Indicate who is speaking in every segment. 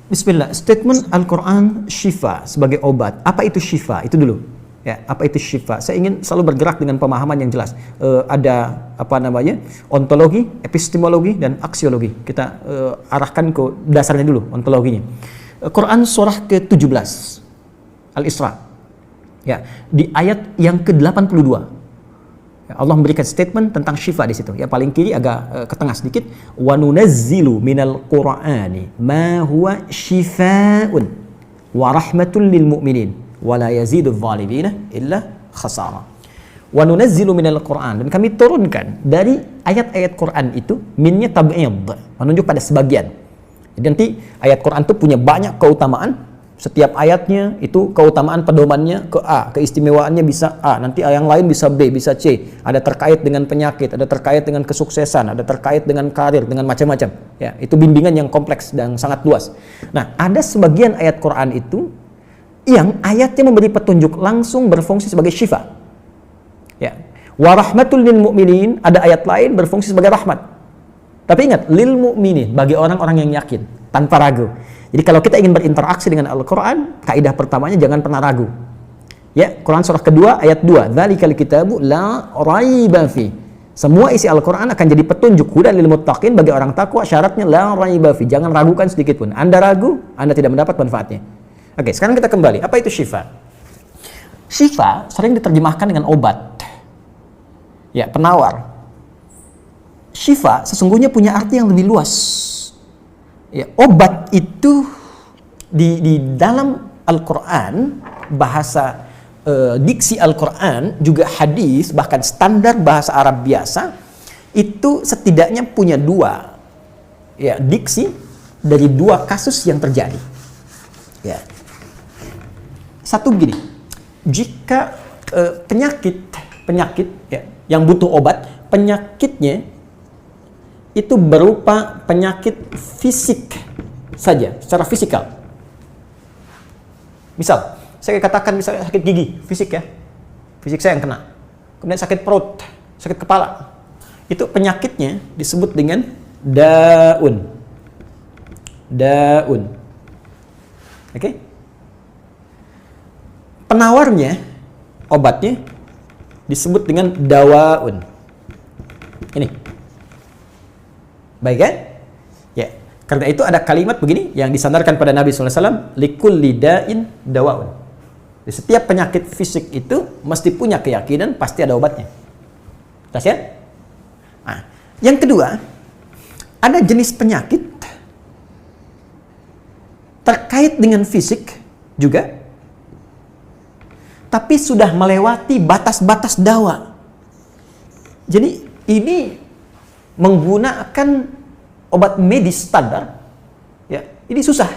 Speaker 1: Bismillah, statement Al-Quran syifa sebagai obat. Apa itu syifa? Itu dulu. Ya, apa itu syifa? Saya ingin selalu bergerak dengan pemahaman yang jelas. Ada apa namanya? Ontologi, epistemologi, dan aksiologi. Kita arahkan ke dasarnya dulu, ontologinya. Quran surah ke-17 Al-Isra. Ya, di ayat yang ke-82. Allah memberikan statement tentang syifa di situ. Ya, paling kiri agak ke tengah sedikit. Wa nunazzilu minal Qur'ani ma huwa syifaa'un wa rahmatul lil mu'minin wa la yazidul zalimina illa khasara. Wa nunazzilu minal Qur'an, dan kami turunkan dari ayat-ayat Quran itu, minnya tab'id, menunjuk pada sebagian. Jadi nanti ayat Quran itu punya banyak keutamaan. Setiap ayatnya itu keutamaan pedomannya ke A, keistimewaannya bisa A, nanti yang lain bisa B, bisa C. Ada terkait dengan penyakit, ada terkait dengan kesuksesan, ada terkait dengan karir, dengan macam-macam. Ya, itu bimbingan yang kompleks dan sangat luas. Nah, ada sebagian ayat Quran itu yang ayatnya memberi petunjuk langsung berfungsi sebagai syifa. Ya. Wa rahmatul lil mu'minin, ada ayat lain berfungsi sebagai rahmat. Tapi ingat, lil mu'minin, bagi orang-orang yang yakin, tanpa ragu. Jadi kalau kita ingin berinteraksi dengan Al-Quran, kaidah pertamanya jangan pernah ragu. Ya, Quran surah kedua ayat 2. Dzalikal kitabu la raiba fi. Semua isi Al-Quran akan jadi petunjuk hudan lil muttaqin, bagi orang takwa, syaratnya la raiba fi. Jangan ragukan sedikit pun. Anda ragu, Anda tidak mendapat manfaatnya. Oke, sekarang kita kembali. Apa itu syifa? Syifa sering diterjemahkan dengan obat. Ya, penawar. Syifa sesungguhnya punya arti yang lebih luas. Ya, obat itu di dalam Al-Quran, bahasa diksi Al-Quran, juga hadis, bahkan standar bahasa Arab biasa, itu setidaknya punya dua, ya, diksi dari dua kasus yang terjadi. Ya. Satu begini, jika penyakit ya, yang butuh obat, penyakitnya itu berupa penyakit fisik saja, secara fisikal. Misal, saya katakan misalnya sakit gigi, fisik ya, fisik saya yang kena. Kemudian sakit perut, sakit kepala. Itu penyakitnya disebut dengan daun. Daun. Oke? Penawarnya, obatnya disebut dengan dawaun. Ini. Baik kan? Ya. Karena itu ada kalimat begini yang disandarkan pada Nabi SAW, likulli da'in dawaun. Di setiap penyakit fisik itu mesti punya keyakinan pasti ada obatnya. Jelas ya? Nah, yang kedua, ada jenis penyakit terkait dengan fisik juga, tapi sudah melewati batas-batas dawa. Jadi ini menggunakan obat medis standar, ya, ini susah.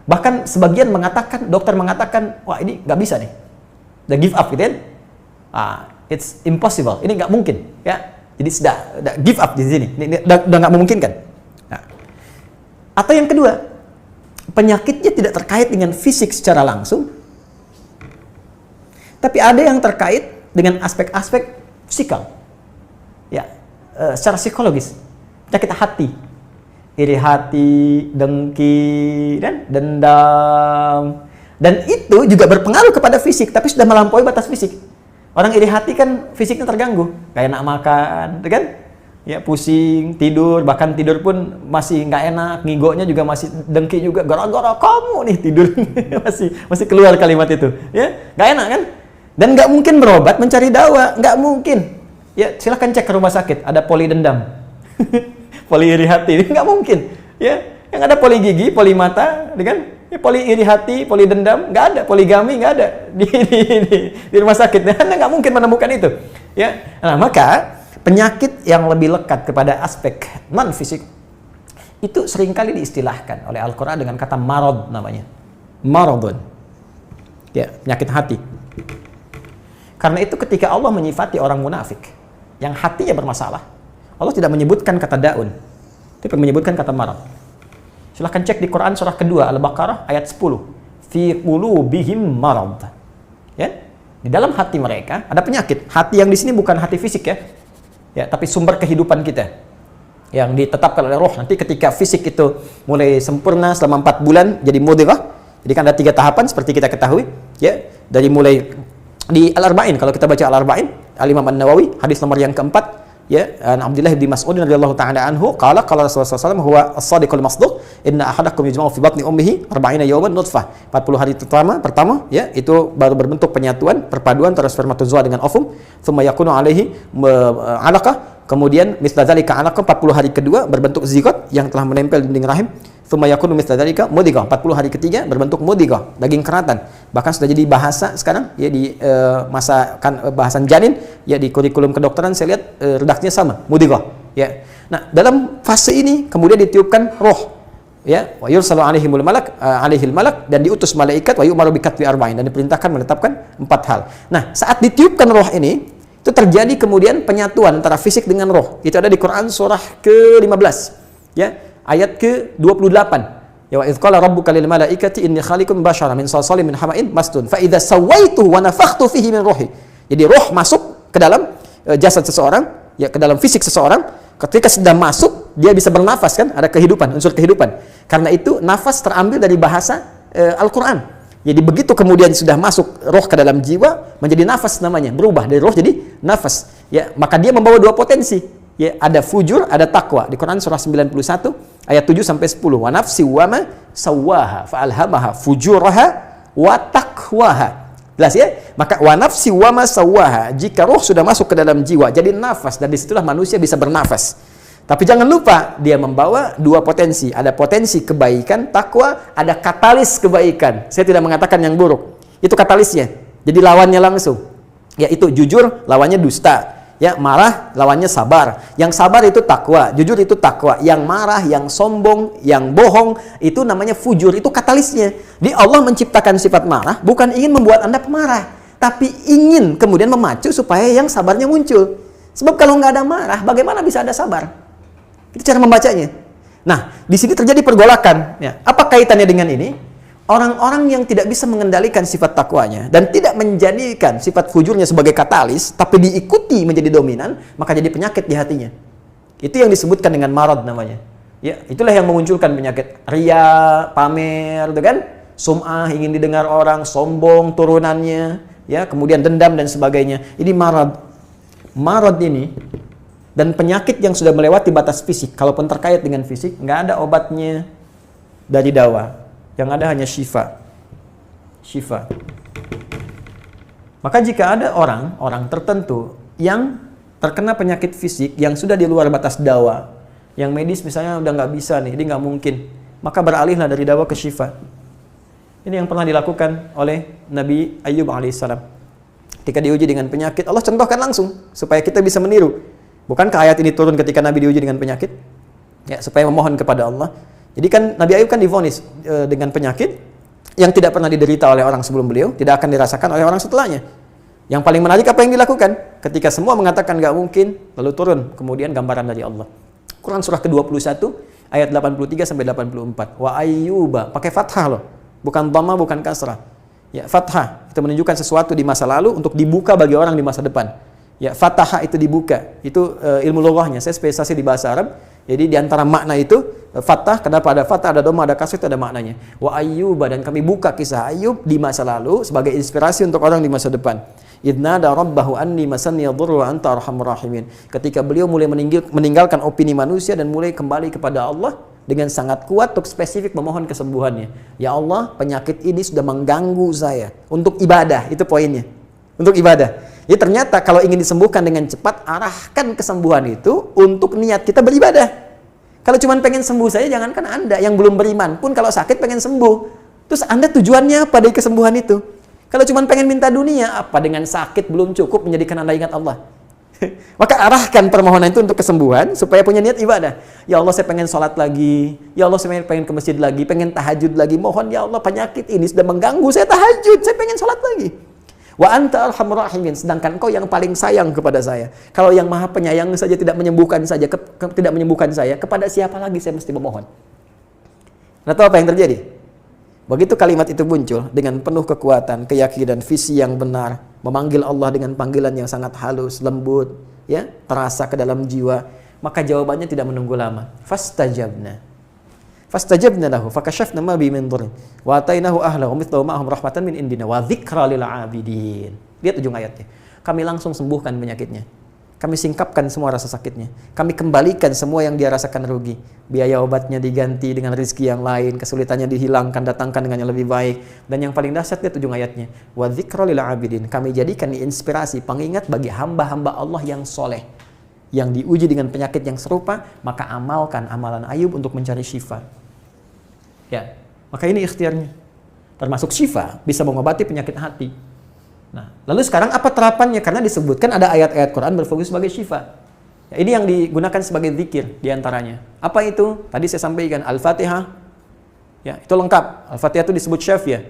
Speaker 1: Bahkan sebagian mengatakan, dokter mengatakan, wah ini nggak bisa nih, udah give up gitu kan? It's impossible, ini nggak mungkin, ya. Jadi sudah give up di sini, ini udah nggak memungkinkan. Nah. Atau yang kedua, penyakitnya tidak terkait dengan fisik secara langsung, tapi ada yang terkait dengan aspek-aspek psikal, ya. Secara psikologis, penyakit hati, iri hati, dengki, dan dendam, dan itu juga berpengaruh kepada fisik, tapi sudah melampaui batas fisik. Orang iri hati kan fisiknya terganggu, gak enak makan, kan? Ya, pusing, tidur, bahkan tidur pun masih nggak enak, ngigonya juga masih dengki juga, gara-gara kamu nih tidur, masih keluar kalimat itu, ya, nggak enak kan? Dan nggak mungkin berobat mencari dawa, nggak mungkin. Ya, silahkan cek ke rumah sakit, ada poli dendam, poli iri hati, ini nggak mungkin. Ya, yang ada poli gigi, poli mata, kan? Ya, poli iri hati, poli dendam, nggak ada, poligami nggak ada di rumah sakit. Anda nggak mungkin menemukan itu. Ya, nah maka penyakit yang lebih lekat kepada aspek non fisik itu seringkali diistilahkan oleh Al-Quran dengan kata marad namanya, maradun. Ya, penyakit hati. Karena itu ketika Allah menyifati orang munafik yang hatinya bermasalah, Allah tidak menyebutkan kata daun, tapi menyebutkan kata marad. Silahkan cek di Quran surah kedua Al-Baqarah ayat 10. Fi qulubihim marad. Ya, di dalam hati mereka ada penyakit. Hati yang di sini bukan hati fisik ya. Ya, tapi sumber kehidupan kita. yang ditetapkan oleh roh. Nanti ketika fisik itu mulai sempurna selama 4 bulan jadi mudghah. Jadi kan ada 3 tahapan seperti kita ketahui, ya. Dari mulai di Al-Arba'in, kalau kita baca Al-Arba'in, Al-Imam An-Nawawi, hadis nomor yang keempat, ya, Abdullah bin Mas'ud radhiyallahu ta'ala anhu, qala Rasulullah SAW, huwa as-sadiqul masduq, inna ahadakum yujma'u fi batni ummihi 40 yawman nutfah. 40 hari pertama, ya, itu baru berbentuk penyatuan, perpaduan antara spermatozoa dengan ovum, thumma yakunu alaihi 'alaqah, kemudian misla dzalika 'alaqah, 40 hari kedua berbentuk zigot yang telah menempel di dinding rahim, thumma yakunu misla dzalika mudghah, 40 hari ketiga berbentuk mudghah, daging keratan. Bahkan sudah jadi bahasa sekarang, ya, di masa bahasan janin, ya, di kurikulum kedokteran saya lihat redaksinya sama, mudghah, ya. Nah, dalam fase ini kemudian ditiupkan roh, ya, wa yursalu alaihimul malak, alaihil malak, dan diutus malaikat, wa yu'maru bikatbi arba'in, dan diperintahkan menetapkan 4 hal. Nah, saat ditiupkan roh ini, itu terjadi kemudian penyatuan antara fisik dengan roh. Itu ada di Quran surah ke-15, ya, ayat ke-28. Ya, wa idz qala rabbuka lil malaikati inni khaliqun basyara min salsalin min hama'in masnun fa idza sawaituhu wa nafakhtu fihi min ruhi. Jadi roh masuk ke dalam jasad seseorang, ya, ke dalam fisik seseorang. Ketika sudah masuk, dia bisa bernafas, kan? Ada kehidupan, unsur kehidupan. Karena itu nafas terambil dari bahasa Al-Qur'an. Jadi begitu kemudian sudah masuk roh ke dalam jiwa, menjadi nafas namanya, berubah dari roh jadi nafas. Ya, maka dia membawa 2 potensi. Ya, ada fujur, ada takwa. Di Quran surah 91 ayat 7 sampai 10. Wa nafsi wa ma sawwaha fa alhamaha fujuraha wa taqwaha. Jelas, ya? Maka wa nafsi wa ma sawwaha, jika roh sudah masuk ke dalam jiwa jadi nafas, dan disitulah manusia bisa bernafas. Tapi jangan lupa dia membawa 2 potensi. Ada potensi kebaikan, takwa, ada katalis kebaikan. Saya tidak mengatakan yang buruk. Itu katalisnya. Jadi lawannya langsung. Yaitu jujur, lawannya dusta. Ya, marah, lawannya sabar. Yang sabar itu takwa, jujur itu takwa. Yang marah, yang sombong, yang bohong, itu namanya fujur. Itu katalisnya. Di Allah menciptakan sifat marah bukan ingin membuat Anda pemarah, tapi ingin kemudian memacu supaya yang sabarnya muncul. Sebab kalau nggak ada marah, bagaimana bisa ada sabar? Itu cara membacanya. Nah, di sini terjadi pergolakan. Ya. Apa kaitannya dengan ini? Orang-orang yang tidak bisa mengendalikan sifat takwanya dan tidak menjadikan sifat fujurnya sebagai katalis, tapi diikuti menjadi dominan, maka jadi penyakit di hatinya. Itu yang disebutkan dengan marad namanya. Ya, itulah yang memunculkan penyakit riya, pamer, gitu kan? Sum'ah, ingin didengar orang, sombong turunannya, ya, kemudian dendam dan sebagainya. Ini marad. Marad ini dan penyakit yang sudah melewati batas fisik, kalaupun terkait dengan fisik, nggak ada obatnya dari dawa. Yang ada hanya syifa. Syifa. Maka jika ada orang tertentu yang terkena penyakit fisik yang sudah di luar batas dawa, yang medis misalnya udah nggak bisa nih, ini nggak mungkin, maka beralihlah dari dawa ke syifa. Ini yang pernah dilakukan oleh Nabi Ayyub alaihissalam. Ketika diuji dengan penyakit, Allah contohkan langsung supaya kita bisa meniru. Bukankah ayat ini turun ketika Nabi diuji dengan penyakit? Ya, supaya memohon kepada Allah. Jadi kan Nabi Ayub kan divonis dengan penyakit yang tidak pernah diderita oleh orang sebelum beliau, tidak akan dirasakan oleh orang setelahnya. Yang paling menarik apa yang dilakukan? Ketika semua mengatakan nggak mungkin, lalu turun kemudian gambaran dari Allah. Quran surah ke-21 ayat 83 sampai 84. Wa ayyuba, pakai fathah loh, bukan dhamma, bukan kasrah. Ya, fathah itu menunjukkan sesuatu di masa lalu untuk dibuka bagi orang di masa depan. Ya, fathah itu dibuka. Itu ilmu lughahnya. Saya spesialisasi di bahasa Arab. Jadi di antara makna itu fathah, kenapa ada fathah, ada dhamma, ada kasrah, itu ada maknanya. Wa ayyuba, dan kami buka kisah Ayub di masa lalu sebagai inspirasi untuk orang di masa depan. Idnada rabbahu anni masanni yadhurru wa anta arhamur rahimin. Ketika beliau mulai meninggalkan opini manusia dan mulai kembali kepada Allah dengan sangat kuat untuk spesifik memohon kesembuhannya. Ya Allah, penyakit ini sudah mengganggu saya. Untuk ibadah, itu poinnya. Untuk ibadah. Jadi ternyata kalau ingin disembuhkan dengan cepat, arahkan kesembuhan itu untuk niat kita beribadah. Kalau cuma pengen sembuh saja, jangankan Anda yang belum beriman pun kalau sakit pengen sembuh. Terus Anda tujuannya apa dari kesembuhan itu? Kalau cuma pengen minta dunia, apa dengan sakit belum cukup menjadikan Anda ingat Allah? Maka arahkan permohonan itu untuk kesembuhan supaya punya niat ibadah. Ya Allah, saya pengen sholat lagi. Ya Allah, saya pengen ke masjid lagi, pengen tahajud lagi. Mohon ya Allah, penyakit ini sudah mengganggu saya tahajud, saya pengen sholat lagi. Wa anta arhamur rahimin, sedangkan Engkau yang paling sayang kepada saya. Kalau yang Maha Penyayang saja tidak menyembuhkan saya, kepada siapa lagi saya mesti memohon? Nah, tahu apa yang terjadi? Begitu kalimat itu muncul dengan penuh kekuatan, keyakinan, visi yang benar, memanggil Allah dengan panggilan yang sangat halus, lembut, ya, terasa ke dalam jiwa, Maka jawabannya tidak menunggu lama. Fastajabna lahu fakashafna ma bi min dhurrin wa atainahu ahlahu mithlahu ma'ahum rahmatan min indina wa dzikra lil 'abidin. Lihat ujung ayatnya. Kami langsung sembuhkan penyakitnya. Kami singkapkan semua rasa sakitnya. Kami kembalikan semua yang dia rasakan rugi. Biaya obatnya diganti dengan rezeki yang lain, kesulitannya dihilangkan, datangkan dengan yang lebih baik. Dan yang paling dahsyat, lihat ujung ayatnya. Wa dzikra lil 'abidin. Kami jadikan inspirasi, pengingat bagi hamba-hamba Allah yang soleh, yang diuji dengan penyakit yang serupa, maka amalkan amalan Ayub untuk mencari syifa. Ya, maka ini ikhtiarnya. Termasuk syifa, bisa mengobati penyakit hati. Nah, lalu sekarang apa terapannya? Karena disebutkan ada ayat-ayat Quran berfokus sebagai syifa. Ya, ini yang digunakan sebagai zikir diantaranya. Apa itu? Tadi saya sampaikan Al-Fatihah. Ya, itu lengkap. Al-Fatihah itu disebut syafiyah.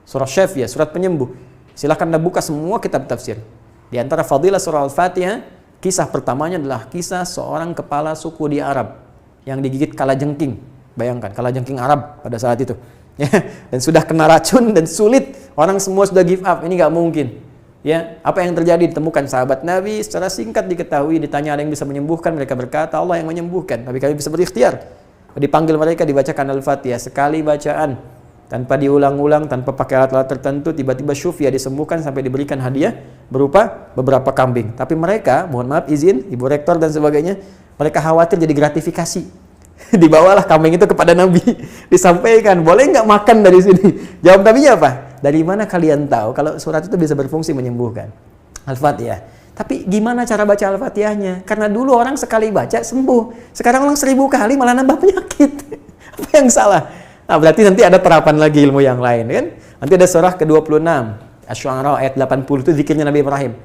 Speaker 1: Surah syafiyah, surat penyembuh. Silahkan Anda buka semua kitab tafsir. Di antara fadilah surah Al-Fatihah, kisah pertamanya adalah kisah seorang kepala suku di Arab yang digigit kalajengking. Bayangkan, kalajengking Arab pada saat itu. Ya, dan sudah kena racun dan sulit, orang semua sudah give up, ini nggak mungkin. Ya, apa yang terjadi? Ditemukan sahabat Nabi, secara singkat diketahui, ditanya ada yang bisa menyembuhkan, mereka berkata Allah yang menyembuhkan, tapi kami bisa berikhtiar. Dipanggil mereka, dibacakan Al-Fatihah sekali bacaan, tanpa diulang-ulang, tanpa pakai alat-alat tertentu, tiba-tiba syufia disembuhkan sampai diberikan hadiah berupa beberapa kambing. Tapi mereka, mohon maaf izin, Ibu Rektor dan sebagainya, mereka khawatir jadi gratifikasi. Dibawalah kambing itu kepada Nabi, disampaikan, boleh nggak makan dari sini? Jawab Nabinya apa? Dari mana kalian tahu kalau surat itu bisa berfungsi menyembuhkan? Al-Fatihah. Tapi gimana cara baca Al-Fatihahnya? Karena dulu orang sekali baca sembuh, sekarang orang 1000 kali malah nambah penyakit. Apa yang salah? Nah, berarti nanti ada terapan lagi ilmu yang lain, kan? Nanti ada surah ke-26, Asy-Syu'ara ayat 80, itu zikirnya Nabi Ibrahim.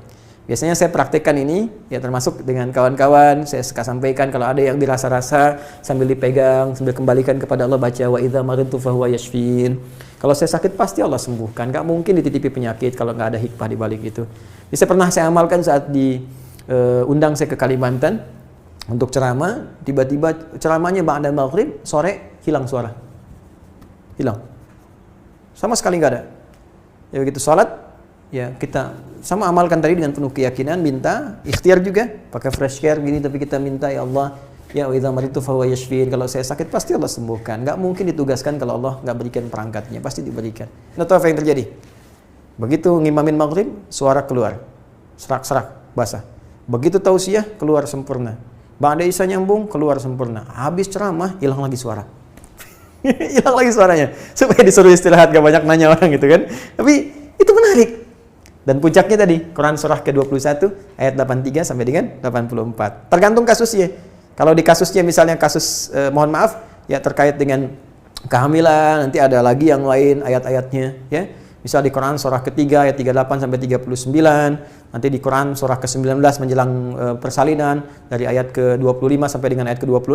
Speaker 1: Biasanya saya praktekkan ini, ya termasuk dengan kawan-kawan, saya suka sampaikan kalau ada yang dirasa-rasa sambil dipegang, sambil kembalikan kepada Allah, baca wa idza maridtu fahuwa yashfin. Kalau saya sakit pasti Allah sembuhkan, nggak mungkin dititipi penyakit kalau nggak ada hikmah di balik itu. Jadi pernah saya amalkan saat undang saya ke Kalimantan untuk ceramah, tiba-tiba ceramahnya ba'da maghrib, sore hilang suara. Hilang. Sama sekali nggak ada. Ya begitu salat, ya kita sama amalkan tadi dengan penuh keyakinan, minta ikhtiar juga pakai fresh care gini, tapi kita minta ya Allah, ya wa idza maridtu fahuwa yashfin, kalau saya sakit pasti Allah sembuhkan. Nggak mungkin ditugaskan kalau Allah nggak berikan perangkatnya, pasti diberikan. Nah, tahu apa yang terjadi? Begitu ngimamin maghrib, suara keluar, serak-serak basah. Begitu tausiah, keluar sempurna. Ba'da isya nyambung, keluar sempurna. Habis ceramah, hilang lagi suara. Hilang lagi suaranya, supaya disuruh istirahat, gak banyak nanya orang gitu kan. Tapi itu menarik. Dan puncaknya tadi, Quran surah ke-21 ayat 83 sampai dengan 84. Tergantung kasusnya. Kalau di kasusnya misalnya kasus mohon maaf ya terkait dengan kehamilan, nanti ada lagi yang lain ayat-ayatnya ya. Misal di Quran surah ketiga ayat 38 sampai 39, nanti di Quran surah ke-19 menjelang persalinan dari ayat ke-25 sampai dengan ayat ke-26,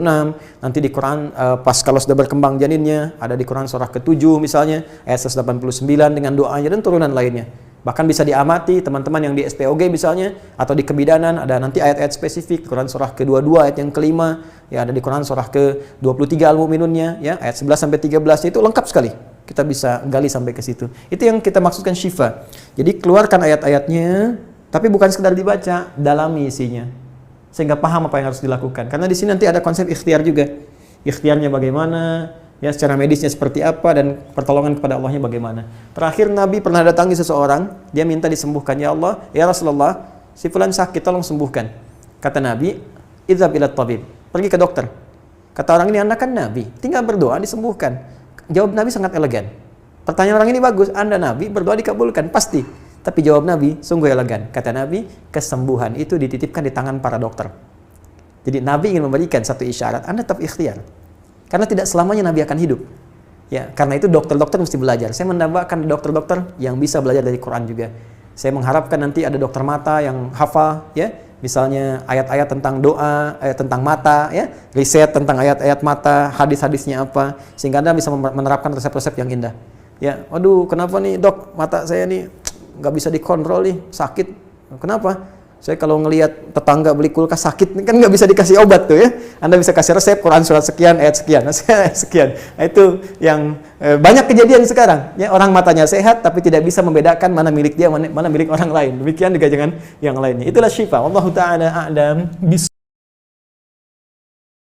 Speaker 1: nanti di Quran pas kalau sudah berkembang janinnya, ada di Quran surah ke-7 misalnya ayat 189 dengan doanya dan turunan lainnya. Bahkan bisa diamati teman-teman yang di SPOG misalnya, atau di kebidanan, ada nanti ayat-ayat spesifik, Quran surah ke-22 ayat yang kelima, ya ada di Quran surah ke-23 Al-Mu'minunnya, ya ayat 11 sampai 13 itu lengkap sekali. Kita bisa gali sampai ke situ. Itu yang kita maksudkan syifa. Jadi keluarkan ayat-ayatnya, tapi bukan sekedar dibaca, dalami isinya. Sehingga paham apa yang harus dilakukan. Karena di sini nanti ada konsep ikhtiar juga. Ikhtiarnya bagaimana, ya secara medisnya seperti apa, dan pertolongan kepada Allahnya bagaimana. Terakhir Nabi pernah datangi seseorang, dia minta disembuhkan. Ya Allah, ya Rasulullah, si fulan sakit, tolong sembuhkan. Kata Nabi, idhab ila tabib, pergi ke dokter. Kata orang ini, Anda kan Nabi, tinggal berdoa disembuhkan. Jawab Nabi sangat elegan. Pertanyaan orang ini bagus, Anda Nabi, berdoa dikabulkan, pasti. Tapi jawab Nabi sungguh elegan. Kata Nabi, kesembuhan itu dititipkan di tangan para dokter. Jadi Nabi ingin memberikan satu isyarat, Anda tetap ikhtiar. Karena tidak selamanya Nabi akan hidup. Ya, karena itu dokter-dokter mesti belajar. Saya menambahkan dokter-dokter yang bisa belajar dari Quran juga. Saya mengharapkan nanti ada dokter mata yang hafal, ya, misalnya ayat-ayat tentang doa, ayat tentang mata, ya, riset tentang ayat-ayat mata, hadis-hadisnya apa, sehingga Anda bisa menerapkan resep-resep yang indah. Ya, waduh, kenapa nih dok, mata saya nih nggak bisa dikontrol nih, sakit. Kenapa? Saya kalau ngelihat tetangga beli kulkas sakit, kan nggak bisa dikasih obat tuh ya. Anda bisa kasih resep Quran surat sekian, ayat sekian, ayat sekian. Nah, itu yang banyak kejadian sekarang. Ya, orang matanya sehat tapi tidak bisa membedakan mana milik dia, mana milik orang lain. Demikian juga dengan yang lainnya. Itulah syifa. Wallahu ta'ala a'lam.